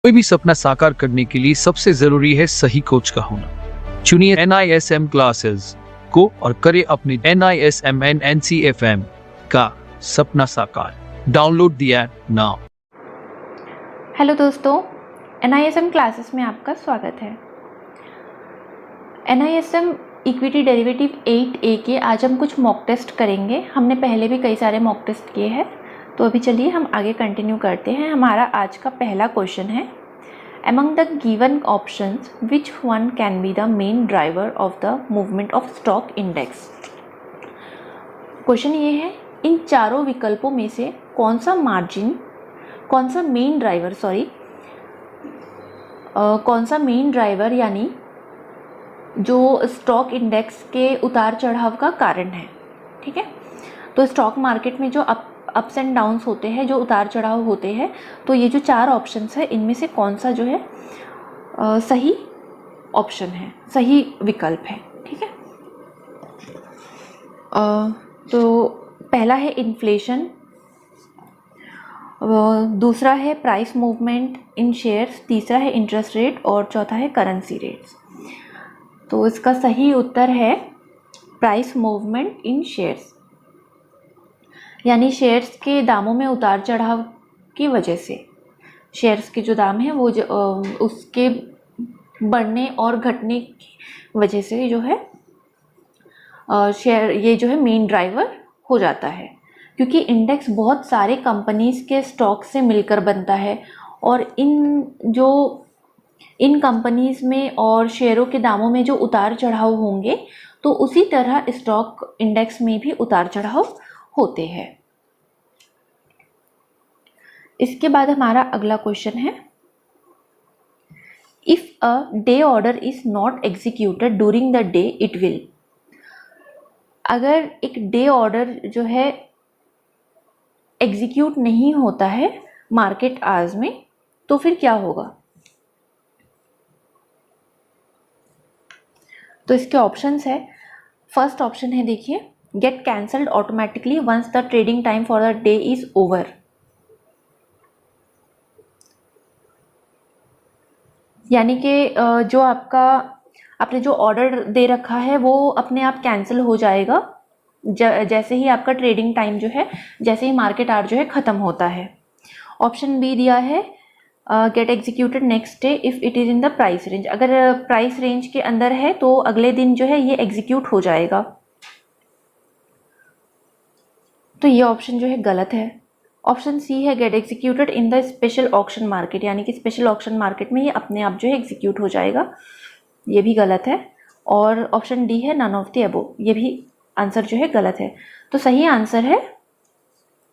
कोई भी सपना साकार करने के लिए सबसे जरूरी है सही कोच का होना। चुनिए NISM क्लासेस को और करें अपने NISM NCFM का सपना साकार। Download the app now. Hello दोस्तों, NISM क्लासेस में आपका स्वागत है। NISM इक्विटी डेरिवेटिव 8A के आज हम कुछ मॉक टेस्ट करेंगे। हमने पहले भी कई सारे मॉक टेस्ट किए हैं, तो अभी चलिए हम आगे कंटिन्यू करते हैं। हमारा आज का पहला क्वेश्चन है, among the given options which one can be the main driver of the movement of stock index. Question ये है, इन चारों विकल्पों में से कौन सा मेन ड्राइवर यानी जो स्टॉक इंडेक्स के उतार चढ़ाव का कारण है। ठीक है, तो स्टॉक मार्केट में जो अप्स एंड डाउन्स होते हैं, जो उतार चढ़ाव होते हैं, तो ये जो चार ऑप्शंस है इनमें से कौन सा जो है सही ऑप्शन है, सही विकल्प है। ठीक है, तो पहला है इन्फ्लेशन, दूसरा है प्राइस मूवमेंट इन शेयर्स, तीसरा है इंटरेस्ट रेट और चौथा है करेंसी रेट्स। तो इसका सही उत्तर है प्राइस मूवमेंट इन शेयर्स, यानी शेयर्स के दामों में उतार चढ़ाव की वजह से शेयर्स के जो दाम है वो उसके बढ़ने और घटने की वजह से जो है शेयर ये जो है मेन ड्राइवर हो जाता है, क्योंकि इंडेक्स बहुत सारे कंपनीज के स्टॉक से मिलकर बनता है और इन कंपनीज में और शेयरों के दामों में जो उतार चढ़ाव होंगे तो उसी तरह स्टॉक इंडेक्स में भी उतार चढ़ाव होते हैं। इसके बाद हमारा अगला क्वेश्चन है, if a day order is not executed during the day it will. अगर एक डे ऑर्डर जो है एग्जीक्यूट नहीं होता है मार्केट आवर्स में, तो फिर क्या होगा। तो इसके ऑप्शंस है, फर्स्ट ऑप्शन है देखिए, get cancelled automatically once the trading time for the day is over. यानी कि जो आपने जो ऑर्डर दे रखा है वो अपने आप कैंसिल हो जाएगा जैसे ही आपका ट्रेडिंग टाइम जो है, जैसे ही मार्केट आवर जो है ख़त्म होता है। ऑप्शन बी दिया है, get executed next day if it is in the price range. अगर प्राइस रेंज के अंदर है तो अगले दिन जो है ये एग्जीक्यूट हो जाएगा। तो ये ऑप्शन जो है गलत है। ऑप्शन सी है, get executed in the special auction market, यानी कि स्पेशल ऑक्शन मार्केट में ये अपने आप जो है एग्जीक्यूट हो जाएगा। ये भी गलत है। और ऑप्शन डी है, नन ऑफ द अबोव, ये भी आंसर जो है गलत है। तो सही आंसर है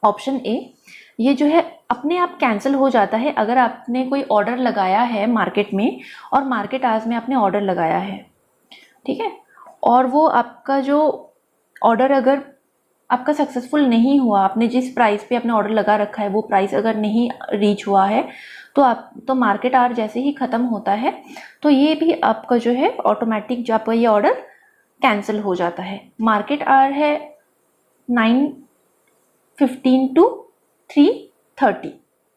ऑप्शन ए, ये जो है अपने आप कैंसिल हो जाता है अगर आपने कोई ऑर्डर लगाया है मार्केट में और मार्केट आवर्स में आपने ऑर्डर लगाया है। ठीक है, और वो आपका जो ऑर्डर अगर आपका सक्सेसफुल नहीं हुआ, आपने जिस प्राइस पे अपने ऑर्डर लगा रखा है वो प्राइस अगर नहीं रीच हुआ है तो मार्केट आवर जैसे ही ख़त्म होता है तो ये भी आपका जो है ऑटोमेटिक जो आपका ये ऑर्डर कैंसिल हो जाता है। मार्केट आवर है 9:15 टू 3:30,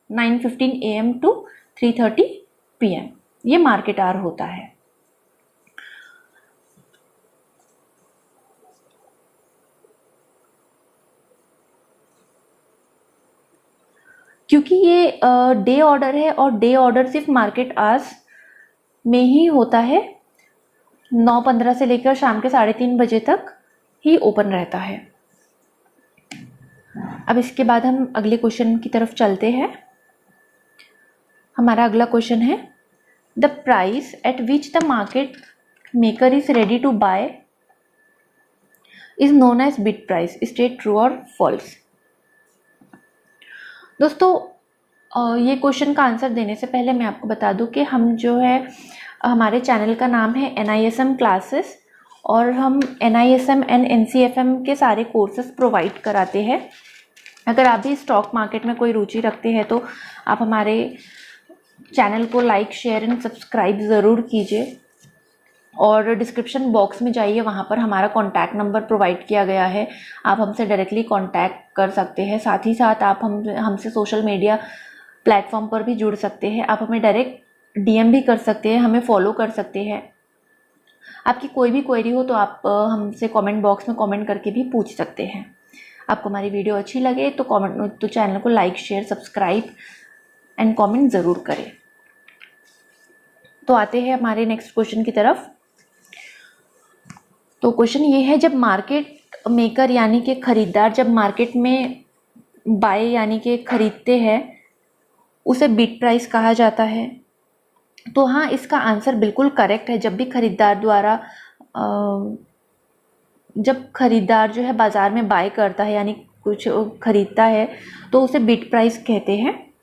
9:15 AM टू 3:30 PM, ये मार्केट आवर होता है। क्योंकि ये डे ऑर्डर है और डे ऑर्डर सिर्फ मार्केट आवर्स में ही होता है, 9:15 से लेकर शाम के 3:30 बजे तक ही ओपन रहता है। अब इसके बाद हम अगले क्वेश्चन की तरफ चलते हैं। हमारा अगला क्वेश्चन है, the price at which the market maker is ready to buy is known as bid price, state true और फॉल्स। दोस्तों ये क्वेश्चन का आंसर देने से पहले मैं आपको बता दूं कि हम जो है, हमारे चैनल का नाम है NISM क्लासेस और हम NISM एंड NCFM के सारे कोर्सेज प्रोवाइड कराते हैं। अगर आप भी स्टॉक मार्केट में कोई रुचि रखते हैं तो आप हमारे चैनल को लाइक, शेयर एंड सब्सक्राइब ज़रूर कीजिए। और डिस्क्रिप्शन बॉक्स में जाइए, वहाँ पर हमारा कॉन्टैक्ट नंबर प्रोवाइड किया गया है, आप हमसे डायरेक्टली कॉन्टैक्ट कर सकते हैं। साथ ही साथ आप हमसे सोशल मीडिया प्लेटफॉर्म पर भी जुड़ सकते हैं। आप हमें डायरेक्ट डीएम भी कर सकते हैं, हमें फॉलो कर सकते हैं। आपकी कोई भी क्वेरी हो तो आप हमसे कमेंट बॉक्स में कमेंट करके भी पूछ सकते हैं। आपको हमारी वीडियो अच्छी लगे तो चैनल को like, share, subscribe and comment ज़रूर करें। तो आते हैं हमारे नेक्स्ट क्वेश्चन की तरफ। तो क्वेश्चन ये है, जब मार्केट मेकर यानी कि खरीदार जब मार्केट में बाय यानी कि खरीदते हैं उसे बिड प्राइस कहा जाता है। तो हाँ, इसका आंसर बिल्कुल करेक्ट है। जब भी खरीदार द्वारा जब खरीदार जो है बाज़ार में बाय करता है यानी कुछ खरीदता है तो उसे बिड प्राइस कहते हैं।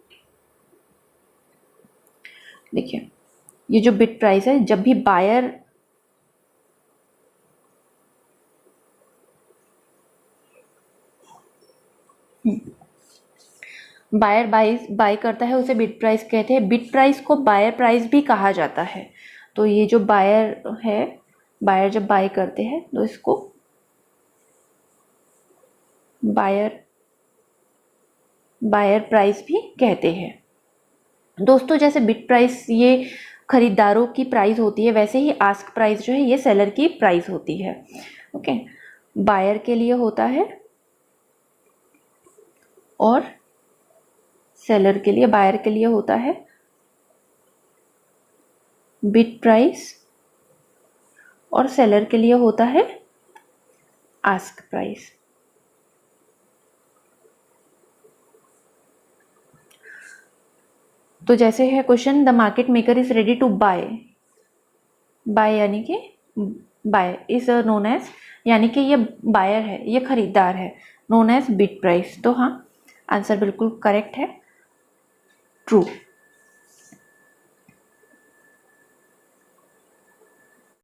देखिए, ये जो बिड प्राइस है, जब भी बायर बायर बाय करता है उसे बिड प्राइस कहते हैं। बिड प्राइस को बायर प्राइस भी कहा जाता है। तो ये जो बायर है, बायर जब बाय करते हैं तो इसको बायर प्राइस भी कहते हैं। दोस्तों, जैसे बिड प्राइस ये खरीदारों की प्राइस होती है, वैसे ही आस्क प्राइस जो है ये सेलर की प्राइस होती है। ओके, बायर के लिए होता है और सेलर के लिए, बायर के लिए होता है बिड प्राइस और सेलर के लिए होता है आस्क प्राइस। तो जैसे है question, the market maker is ready to buy यानी कि बाय इज नोन एज, यानी कि ये बायर है, ये खरीदार है, नोन एज बिड प्राइस। तो हाँ, आंसर बिल्कुल करेक्ट है, ट्रू।